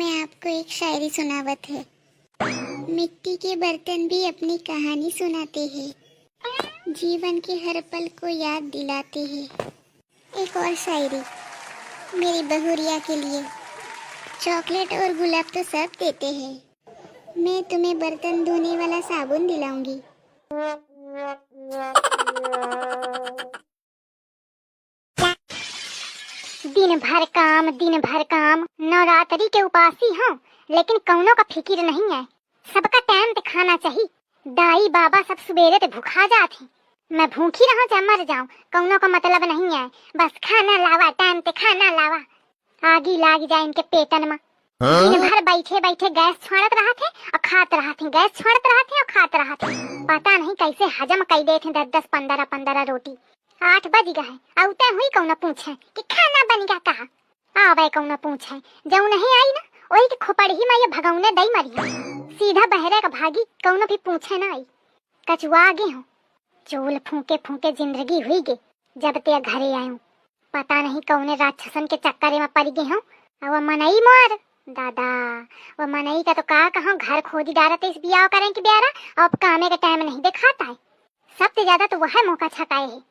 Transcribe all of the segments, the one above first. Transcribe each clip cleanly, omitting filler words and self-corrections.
मैं आपको एक शायरी सुनावत है। मिट्टी के बर्तन भी अपनी कहानी सुनाते हैं, जीवन के हर पल को याद दिलाते हैं। एक और शायरी मेरी बहुरिया के लिए। चॉकलेट और गुलाब तो सब देते हैं, मैं तुम्हें बर्तन धोने वाला साबुन दिलाऊंगी। दिन भर काम नवरात्रि के उपासी हूँ, लेकिन कौनों का फिक्र नहीं है। सबका टाइम पे खाना चाहिए। दाई बाबा सब सवेरे ते भूखा जाते, मैं भूखी रहूं चाहे मर जाऊं, कौनों का मतलब नहीं है। बस खाना लावा, टाइम पे खाना लावा, आगी लाग जाए इनके पेटन में। दिन भर बैठे बैठे गैस छोड़त रहा थे और खात रहा थे, गैस छोड़त रहा थे और खात रहा थे। पता नहीं कैसे हजम कर दे थे 10-10, 15-15 रोटी। 8 बज गए, औते हुई कौना पूछे कि खाना बन गया कहा। आवे कौना पूछे, जऊ नहीं आई ना वही के खोपड़ी में ये भगौने दई मरी। सीधा बहरे का भागी, कौनो भी पूछे ना आई। कचुआ आगे हूँ, चूल फूके फूके जिंदगी हुई गे जब ते घरे आयूं। पता नहीं कौने राक्षसन के चक्कर में पड़ गई हूँ। अब मनई मोर दादा, वो मनई का तो का कहूँ, घर खोदी डालते इस बियाह करें कि ब्यारा, अब कामे का टाइम नहीं दिखाता है। सबसे ज्यादा तो वह मौका छकाए है।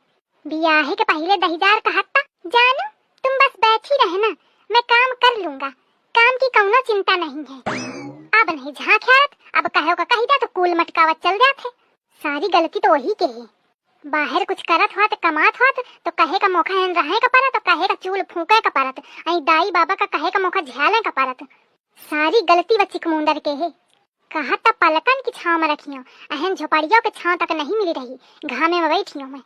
बियाहे के पहले 10,000 कहता, जानू तुम बस बैठी रहना, मैं काम कर लूंगा, काम की कौनो चिंता नहीं है। अब नहीं झांख्यात, अब कहो का कही तो कूल मटकावत चल जाते। सारी गलती तो वही के है। बाहर कुछ करत हुआ तो कमात हुआ तो कहे का मौका है रहे का परत, तो कहे का चूल फूके का परत, आई दाई बाबा का कहे का मौका झेले का परत। सारी गलती बच्ची कमुंदर के है। कहा तब पलकन की छांव में रखियो, अहन झोपड़ियों के छांव तक नहीं मिली रही, घामे में बैठियो मैं।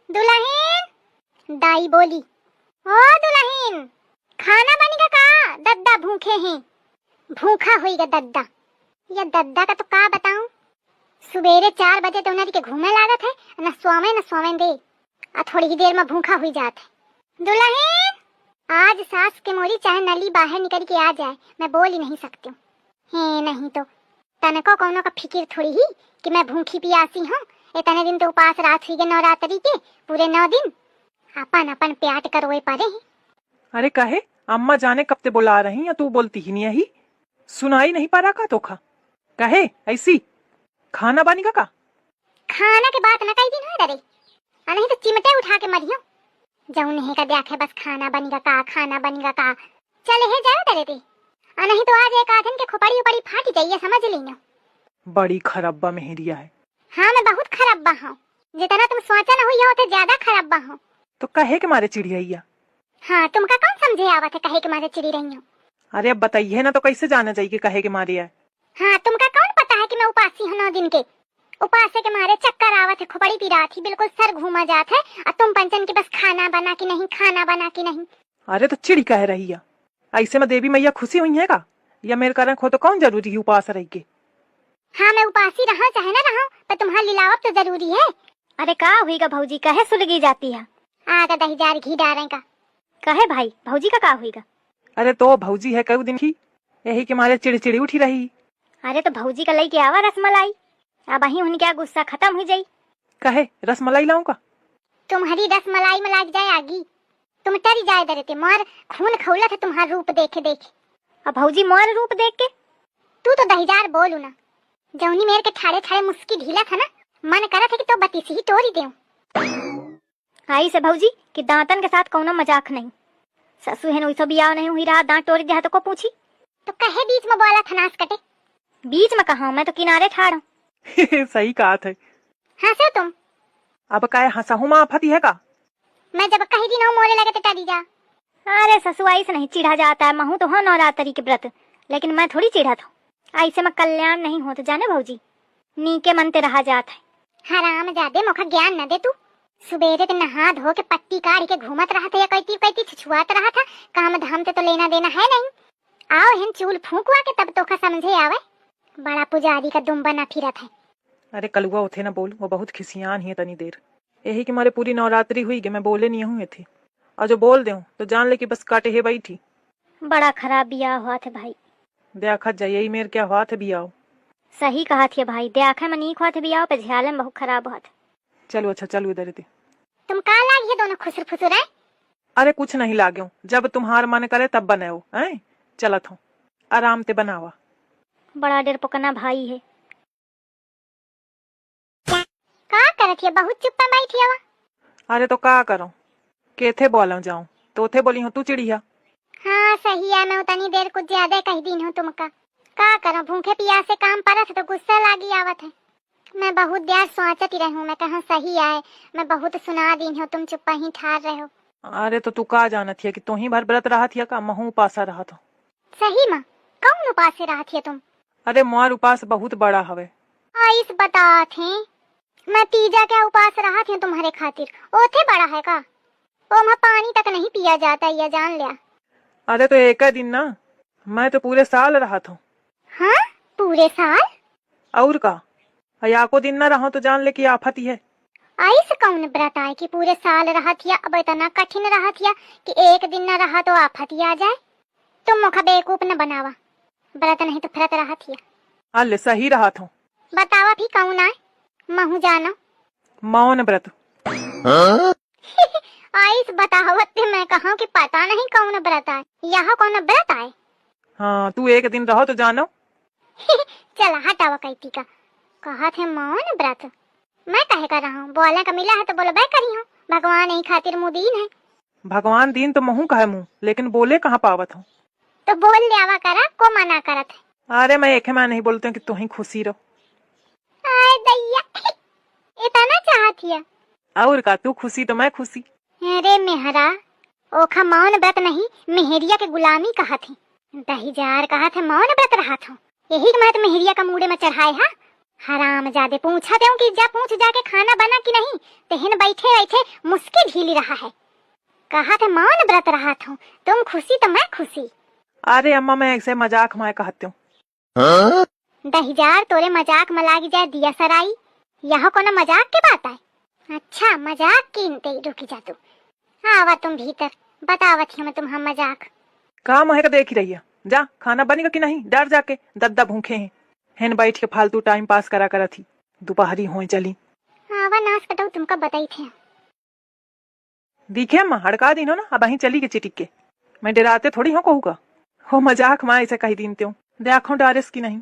दुल्हन, दाई बोली, ओ दुल्हन खाना बनेगा का? दद्दा भूखे हैं। भूखा होइगा दद्दा, या दद्दा का तो का बताऊं। सुबेरे 4 बजे तो उन्हें के घूमे लागत है, न सोवे दे, थोड़ी ही देर में भूखा हुई जात है। दुल्हन आज सास के मोरी चाहे नली बाहर निकल के आ जाए, मैं बोल ही नहीं सकती हूँ। है नहीं तो तनको कौनो का फिक्र थोड़ी ही कि मैं भूखी पियासी हूँ। इतने दिन तो उपास रात हुई नवरात्रि के पूरे 9 दिन अपन अपन प्याट करोए पड़े। अरे कहे अम्मा जाने कब ते बुला रही, या तू बोलती ही नहीं है, सुनाई नहीं पा रहा का तो खा। कहे ऐसी खाना बनेगा का? खाना के बात न कई दिन हो डरे, नहीं तो चिमटे उठा के मरियो। जाऊ नहीं का देखे बस खाना बनेगा का, खाना बनेगा का, चले है जाओ डरे थे। नहीं तो आज एक आधन के खोपड़ी उपड़ी फाटी जाइए, समझ लेना। बड़ी खराबा मेहरिया है। हाँ मैं बहुत खराबा हूँ, जितना तुम सोचा न हुई हो तो ज्यादा खराबा हूँ। तो कहे के मारे चिड़िया? हाँ तुमका कौन समझे आवत है कहे के मारे चिड़ी रही हूँ। अरे अब बताइए ना, तो कैसे जाना चाहिए कहे के मारे है? हाँ तुमका कौन पता है कि मैं उपासी हूँ 9 दिन के। उपासे के मारे चक्कर आवत है, खोपड़ी पी रहा थी, बिल्कुल सर घूमा जात है, और तुम पंचन के बस खाना बना के नहीं, खाना बना के नहीं। अरे तो चिड़ी कह रही है, ऐसे में देवी मैया खुशी हुई है का? या मेरे कारण खो तो कौन जरूरी है उपास रही के? हाँ मैं उपासी रहा चाहे ना रहा, पर तुम्हारा लिलावत तो जरूरी है। अरे का हुईगा भौजी, कहे सुलगी जाती है? आगा 10,000 घी डालें का। कहे भाई भौजी का हुईगा? अरे तो भौजी है कई दिन की, यही के मारे चिड़चिड़ी उठी रही। अरे तो भौजी का लई के आवा रसमलाई, अब वही उनका गुस्सा खत्म हो जाई। कहे रसमलाई लाऊं का? तुम्हारी रसमलाई में लग जाए आगी, तुम टरी जाए डरते, मोर खून खौलत है तुम्हारा रूप देखे देखे। अब भौजी मोर रूप देख के तू तो 10,000 बोलू ना, जौनी मेरे के ठाड़े ठाड़े मुस्की ढीला था ना, मन करत है कि तो बतीसी ही तोड़ी देऊं। आई से भौजी कि दांतन के साथ कौनो मजाक नहीं। ससु है वैसा बियाह नहीं हुई रहा, दांत तोड़ दिया तो को पूछी। तो कहे बीच में बोला था नास कटे। बीच में कहा, मैं तो किनारे ठाड़ हूँ। सही कहा था। हंसो तुम। अब काय हंसाहू माँ फती है का? मैं जब कही दिन मोले लगे तो टरी जा। अरे ससु ऐसे नहीं चिढ़ा जाता है, महू तो हो नवरात्रि के व्रत, लेकिन मैं थोड़ी चिढ़ा था। ऐसे में कल्याण नहीं हो तो जाने भौजी, नीके मनते रहा जात है। हराम जादे मौका ज्ञान न दे तू। सुबेरे तो नहा धो के पट्टी काढ़ के घूमत रहा था, या कैती छुछुआत रहा था, काम धाम से तो लेना देना है नहीं। आओ हिन चूल फूंकवा के तब तो का समझे आवे, बड़ा पुजारी का दुम बना फिरत है। अरे कलुआ उठे ना बोल, वो बहुत खिसियान ही है तनी देर, यही कि मारे पूरी नवरात्रि हुई कि मैं बोले नहीं हुए थे, और जो बोल दूं तो जान ले कि बस काटे है बैठी। बड़ा खराब बियाह हुआ थे भाई। देखा जाइए मेरे क्या हुआ थे बियाह। सही कहा थी भाई, देखा में नीक हुआ थे बियाह, पे झयाले में बहुत खराब हुआ था। चलो अच्छा चलो इधर थे। तुम का लागी है दोनों खुसर फुसुर है? अरे कुछ नहीं लागे, जब तुम्हार मन करे तब बनाओ हैं, चलत हूँ। आराम ते बनावा। बड़ा डेर पकना भाई है। का करत है? बहुत चुप्पा बैठी हवा। अरे तो का करो, केथे बोला जाऊं तो थे बोली हूँ तू चिड़िया। हाँ सही है, मैं उतनी देर कुछ ज्यादा कह दी हूँ तुमका। का करो, भूखे प्यासे काम परत तो गुस्सा लागी आवत है। मैं बहुत देर सोचती रही हूँ, मैं कहा सही आए, मैं बहुत सुना दी हूँ, तुम चुप्पा ही ठार रहे हो। अरे तो तू का जानत है कि तू ही भर व्रत रहा थिया का महू उपासा रहा था। सही माँ, कौन उपास से रहा थी तुम? अरे मोर उपास बहुत बड़ा हवे। आइस बता थे, मैं तीजा क्या उपास रहा थी तुम्हारे खातिर, ओथे बड़ा है का? ओ वहाँ पानी तक नहीं पिया जाता, ये जान लिया। अरे तो एक दिन ना, मैं तो पूरे साल रहा था। हाँ पूरे साल? और का, या को दिन ना रहा तो जान ले कि आफत ही है। आइस कौन व्रत आए कि पूरे साल रहा थिया? अब इतना कठिन रहा थिया कि एक दिन न रहा तो आफत ही आ जाए। तुम मुखा बेवकूफ न बनावा, व्रत नहीं तो फरत रहा थिया। अल्ले सही रहा था। बतावा भी कौन आए, महू जानो। मौन व्रत। आइस बतावत ते मैं कहूँ कि पता नहीं कौन व्रत आए, यहाँ कौन व्रत आए। हाँ तू एक दिन रहो तो जानो। चला हटावा कैती का, कहा थे मौन व्रत। मैं कहे कर रहा हूँ, बोला का मिला है तो बोलो बै करी हूँ, भगवान यही खातिर मुदीन है। भगवान दीन तो महू कहे मुँह, लेकिन बोले कहाँ पावत हूँ। तो बोल ले आवा करा, को मना करत है। अरे मैं एक मैं नहीं बोलते कि तू ही खुशी रहो। आय दैया, इतना चाहती है। और का, तू खुशी तो मैं खुशी। अरे मेहरा, ओखा मौन व्रत नहीं मेहरिया के गुलामी कहा थे, दही जार कहा थे मौन व्रत रहा था। यही मैं तो मेहरिया का मूड़े में चढ़ाए हा। हराम जादे पूछा दे कि जा पूछ जाके खाना बना कि नहीं, तेहन बैठे बैठे मुस्की ढीली रहा है। कहा थे मौन व्रत रहा था, तुम खुशी तो मैं खुशी। अरे अम्मा मैं ऐसे मजाक में कहती हूँ। दहीजार तोरे मजाक में लागी जाए दिया सराई, यह कोनो मजाक के बात है? अच्छा मजाक की रुकी जा तू, आवा तुम भीतर, बतावत हूँ मैं तुम हम मजाक। काम है का देख ही रही है, जा खाना बनेगा कि नहीं, डर जाके दद्दा भूखे हैं। हेन बैठ के फालतू टाइम पास करा थी, दोपहरी हो चली। आवा नाश कटाऊ तुमका बताई थे। दिखे अम्मा हड़का दिन हो ना, अब अही चली के चिटिक के, मैं डराते थोड़ी हो कहूँगा। हो मजाक माँ ऐसे कही दिन त्यों, देखो डरेस की नहीं।